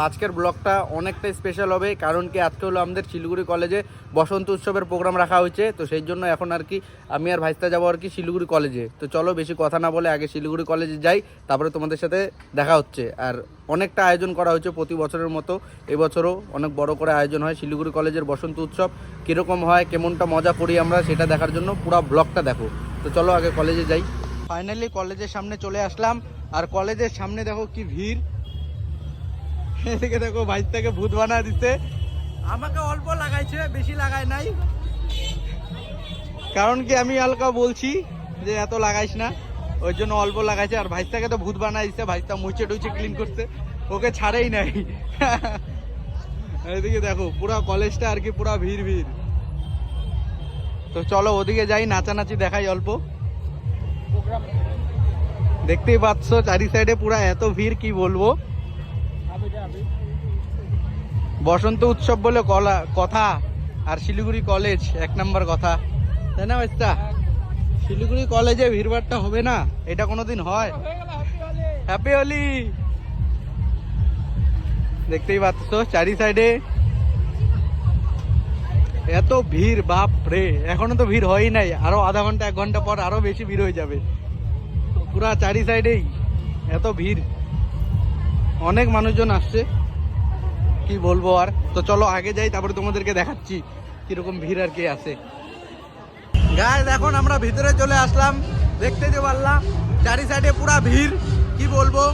আজকের ব্লগটা অনেকটাই স্পেশাল হবে, কারণ কি আজকে হলো আমাদের শিলিগুড়ি কলেজে বসন্ত উৎসবের প্রোগ্রাম রাখা হয়েছে। তো সেই জন্য এখন আর কি আমি আর ভাইস্তা যাবো আর কি শিলিগুড়ি কলেজে। তো চলো বেশি কথা না বলে আগে শিলিগুড়ি কলেজে যাই, তারপরে তোমাদের সাথে দেখা হচ্ছে। আর অনেকটা আয়োজন করা হয়েছে প্রতি বছরের মতো, এবছরও অনেক বড় করে আয়োজন হয় শিলিগুড়ি কলেজের বসন্ত উৎসব। কীরকম হয়, কেমনটা মজা করি আমরা, সেটা দেখার জন্য পুরো ব্লগটা দেখো। তো চলো আগে কলেজে যাই। ফাইনালি কলেজের সামনে চলে আসলাম, আর কলেজের সামনে দেখো কি ভিড়। এদিকে দেখো ভাইস্তাকে ভূত বানা দিতে, আমাকে অল্প লাগাইছে, বেশি লাগায় নাই, কারণ কি আমি হালকা বলছি যে এত লাগাইস না, ওই জন্য অল্প লাগাইছে। আর ভাইস্তাকে তো ভূত বানা দিচ্ছে, ভাইস্তা মুছে টুছে ক্লিন করছে, ওকে ছাড়েই নাই। এদিকে দেখো পুরা কলেজটা আর কি পুরা ভিড় ভিড়। তো চলো ওদিকে যাই, নাচানাচি দেখাই অল্প। দেখতেই পাচ্ছ চারি সাইডে পুরা এত ভিড়, কি বলবো। বসন্ত উৎসব বলে কথা, আর শিলিগুড়ি কলেজ এক নম্বর কথা, তাই না ভাইস্তা? শিলিগুড়ি কলেজে ভিড়ভাড়টা হবে না, এটা কোনোদিন হয়? হ্যাপি হোলি। দেখতেই পাচ্ছ চারি সাইডে এত ভিড়, বাপ রে। এখনো তো ভিড় হয়ই নাই, আরো আধা ঘন্টা 1 ঘন্টা পর আরো বেশি ভিড় হয়ে যাবে। পুরা চারি সাইডেই এত ভিড়, অনেক মানুষজন আসছে, কি বলবো আর। তো চলো আগে যাই, তারপরে তোমাদেরকে দেখাচ্ছি কিরকম ভিড় আর কি আছে। গাইস এখন আমরা ভিতরে চলে আসলাম, দেখতে যে পারলাম চারি সাইডে পুরা ভিড়, কি বলবো।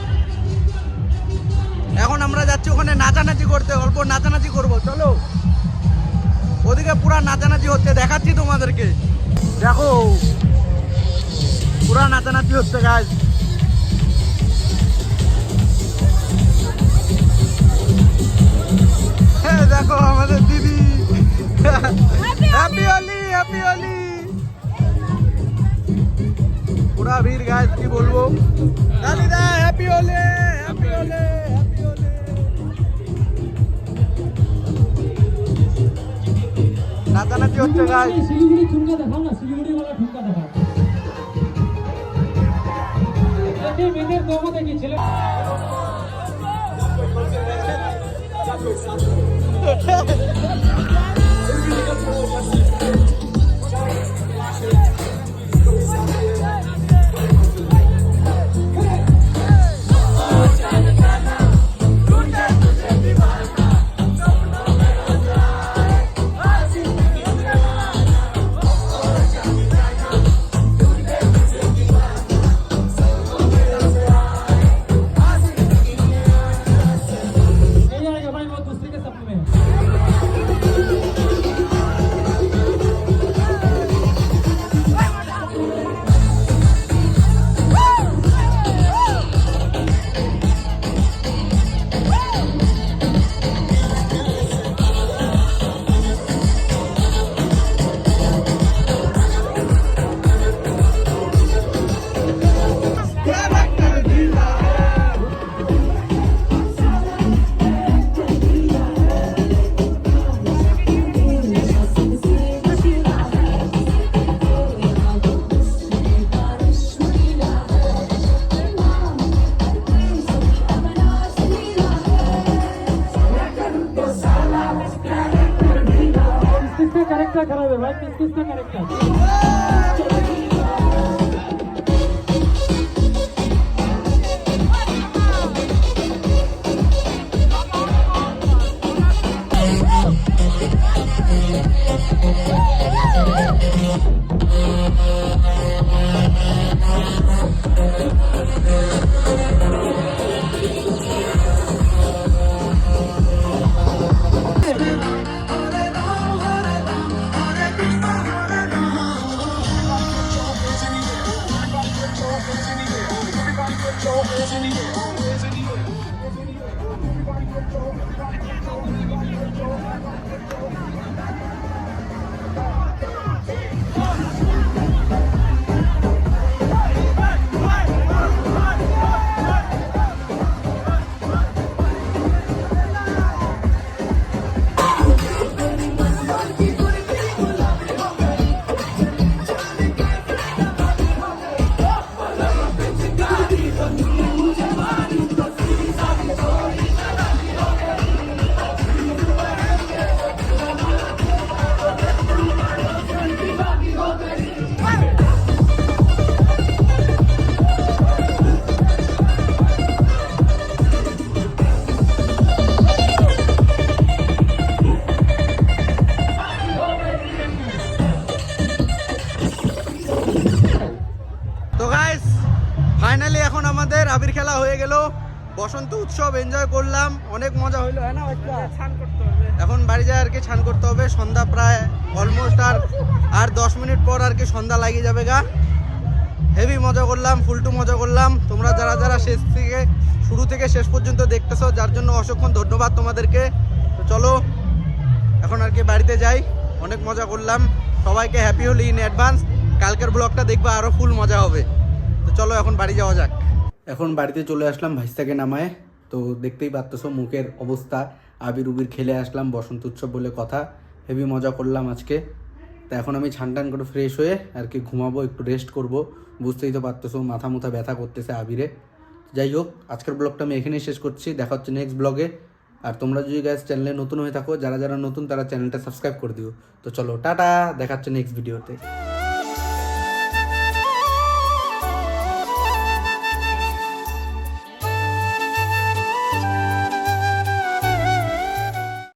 এখন আমরা যাচ্ছি ওখানে নাচানাচি করতে, অল্প নাচানাচি করবো। চলো ওদিকে পুরা নাচানাচি হচ্ছে, দেখাচ্ছি তোমাদেরকে। দেখো পুরা নাচানাচি হচ্ছে গাইস। দেখো আমাদের দিদি, হ্যাপি হোলি হ্যাপি হোলি। পুরা ভিড় গাইস, কি বলবো। দাদিদা happy Holi happy Holi happy Holi. নাচানাচি হচ্ছে গাইস। শিলিগুড়ি ঠুমকা দেখাও না, শিলিগুড়ি वाला ঠুমকা দেখাও। এই মেয়েদের দমো দেখি ছেলে। कैरेक्टर खराब है भाई, किसका कैरेक्टर। বসন্ত উৎসব এনজয় করলাম, অনেক মজা হইলো, হ্যাঁ না বাচ্চা? এখন বাড়ি যায় আর কি, স্নান করতে হবে। সন্ধ্যা প্রায় অলমোস্ট আর 10 মিনিট পর আর কি সন্ধ্যা লাগিয়ে যাবে গা। হেভি মজা করলাম, ফুলটু মজা করলাম। তোমরা যারা যারা শুরু থেকে শেষ পর্যন্ত দেখতেছো, যার জন্য অসংখ্য ধন্যবাদ তোমাদেরকে। তো চলো এখন আর কি বাড়িতে যাই, অনেক মজা করলাম। সবাইকে হ্যাপি হোলি ইন অ্যাডভান্স। কালকের ব্লগটা দেখবা, আরও ফুল মজা হবে। তো চলো এখন বাড়ি যাওয়া যাক। এখন বাড়িতে চলে আসলাম ভাইস্তাকে নামায়। তো দেখতেই পারতেছো মুখের অবস্থা, আবির উবির খেলে আসলাম, বসন্ত উৎসব বলে কথা। হেভি মজা করলাম আজকে। তো এখন আমি ছান করে ফ্রেশ হয়ে আর কি ঘুমাবো, একটু রেস্ট করব। বুঝতেই তো পারতেছো মাথা মুথা ব্যথা করতেছে আবিরে। যাই হোক, আজকের ব্লগটা আমি এখানেই শেষ করছি। দেখা হচ্ছে নেক্সট ব্লগে। আর তোমরা যদি গাইস চ্যানেলে নতুন হয়ে থাকো, যারা যারা নতুন তারা চ্যানেলটা সাবস্ক্রাইব করে দিও। তো চলো টাটা, দেখা হচ্ছে নেক্সট ভিডিওতে।